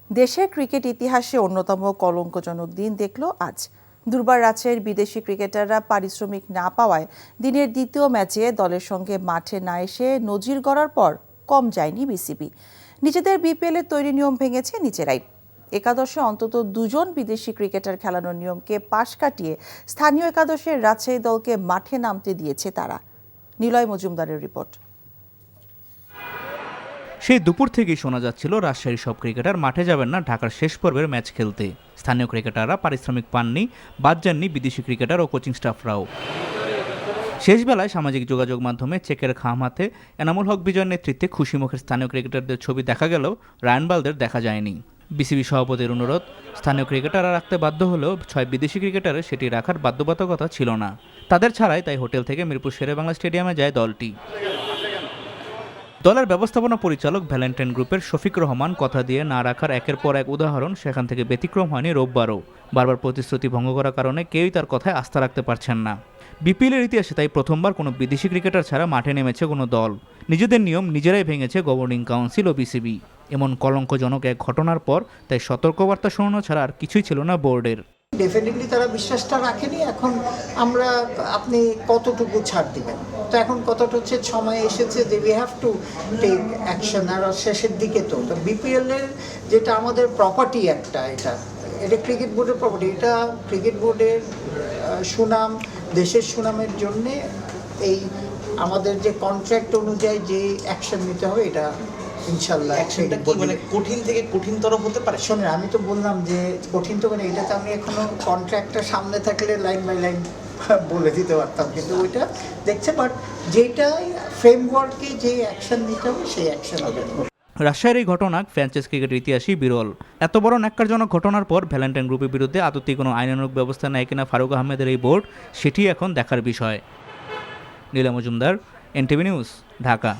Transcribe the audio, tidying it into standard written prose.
দেশের ক্রিকেট ইতিহাসে অন্যতম কলঙ্কজনক দিন দেখল আজ। দুর্বার রাজশাহীর বিদেশি ক্রিকেটাররা পারিশ্রমিক না পাওয়ায় দিনের দ্বিতীয় ম্যাচে দলের সঙ্গে মাঠে না এসে নজির গড়ার পর কম যায়নি বিসিবি। নিজেদের বিপিএলের তৈরি নিয়ম ভেঙেছে নিজেরাই। একাদশে অন্তত দুজন বিদেশি ক্রিকেটার খেলানোর নিয়মকে পাশ কাটিয়ে স্থানীয় একাদশের রাজশাহী দলকে মাঠে নামতে দিয়েছে তারা। নিলয় মজুমদারের রিপোর্ট। সেই দুপুর থেকেই শোনা যাচ্ছিল রাজশাহীর সব ক্রিকেটার মাঠে যাবেন না ঢাকার শেষ পর্বের ম্যাচ খেলতে। স্থানীয় ক্রিকেটাররা পারিশ্রমিক পাননি, বাদ যাননি বিদেশি ক্রিকেটার ও কোচিং স্টাফরাও। শেষ বেলায় সামাজিক যোগাযোগ মাধ্যমে চেকের খাম হাতে এনামুল হক বিজয়ের নেতৃত্বে খুশিমুখের স্থানীয় ক্রিকেটারদের ছবি দেখা গেলেও রায়ান বালদের দেখা যায়নি। বিসিবি সভাপতির অনুরোধ, স্থানীয় ক্রিকেটাররা রাখতে বাধ্য হলেও 6 বিদেশি ক্রিকেটারের সেটি রাখার বাধ্যবাধকতা ছিল না। তাদের ছাড়াই তাই হোটেল থেকে মিরপুর শেরেবাংলা স্টেডিয়ামে যায় দলটি। দলের ব্যবস্থাপনা পরিচালক ভ্যালেন্টাইন গ্রুপের শফিক রহমান কথা দিয়ে না রাখার একের পর এক উদাহরণ, সেখান থেকে ব্যতিক্রম হয়নি রোববারও। বারবার প্রতিশ্রুতি ভঙ্গ করার কারণে কেউই তার কথায় আস্থা রাখতে পারছেন না। বিপিএলের ইতিহাসে তাই প্রথমবার কোনো বিদেশি ক্রিকেটার ছাড়া মাঠে নেমেছে কোনো দল। নিজেদের নিয়ম নিজেরাই ভেঙেছে গভর্নিং কাউন্সিল ও বিসিবি। এমন কলঙ্কজনক এক ঘটনার পর তাই সতর্কবার্তা শোনানো ছাড়া আর কিছুই ছিল না বোর্ডের। ডেফিনেটলি তারা বিশ্বাসটা রাখেনি। এখন আমরা আপনি কতটুকু ছাড় দিবেন, তো এখন কথাটা হচ্ছে সময় এসেছে যে we have to take action. আর শেষের দিকে তো বিপিএল এর যেটা আমাদের প্রপার্টি, এটা ক্রিকেট বোর্ডের প্রপার্টি, এটা ক্রিকেট বোর্ডের সুনাম, দেশের সুনামের জন্যে এই আমাদের যে কন্ট্রাক্ট অনুযায়ী যে অ্যাকশন নিতে হবে, এটা ইনশাল্লাহ মানে কঠিন থেকে কঠিনতর হতে পারে। শোনেন, আমি তো বললাম যে কঠিন তো, মানে এটাতে আমি এখনো কন্ট্রাক্টটা সামনে থাকলে লাইন বাই লাইন বলে দিতে পারতাম, কিন্তু ওইটা দেখছে। বাট যেটা ফ্রেমওয়ার্কে যে অ্যাকশন নিতে হবে সেই অ্যাকশন হবে। রাজশাহীর এই ঘটনা ফ্র্যাঞ্চাইজ ক্রিকেটের ইতিহাসই বিরল। এত বড় ন্যাক্কারজনক ঘটনার পর ভ্যালেন্টাইন গ্রুপের বিরুদ্ধে আদতে কোনো আইনানুগ ব্যবস্থা নেয় কিনা ফারুক আহমেদের এই বোর্ড, সেটি এখন দেখার বিষয়। নীলা মজুমদার, এনটিভি নিউজ, ঢাকা।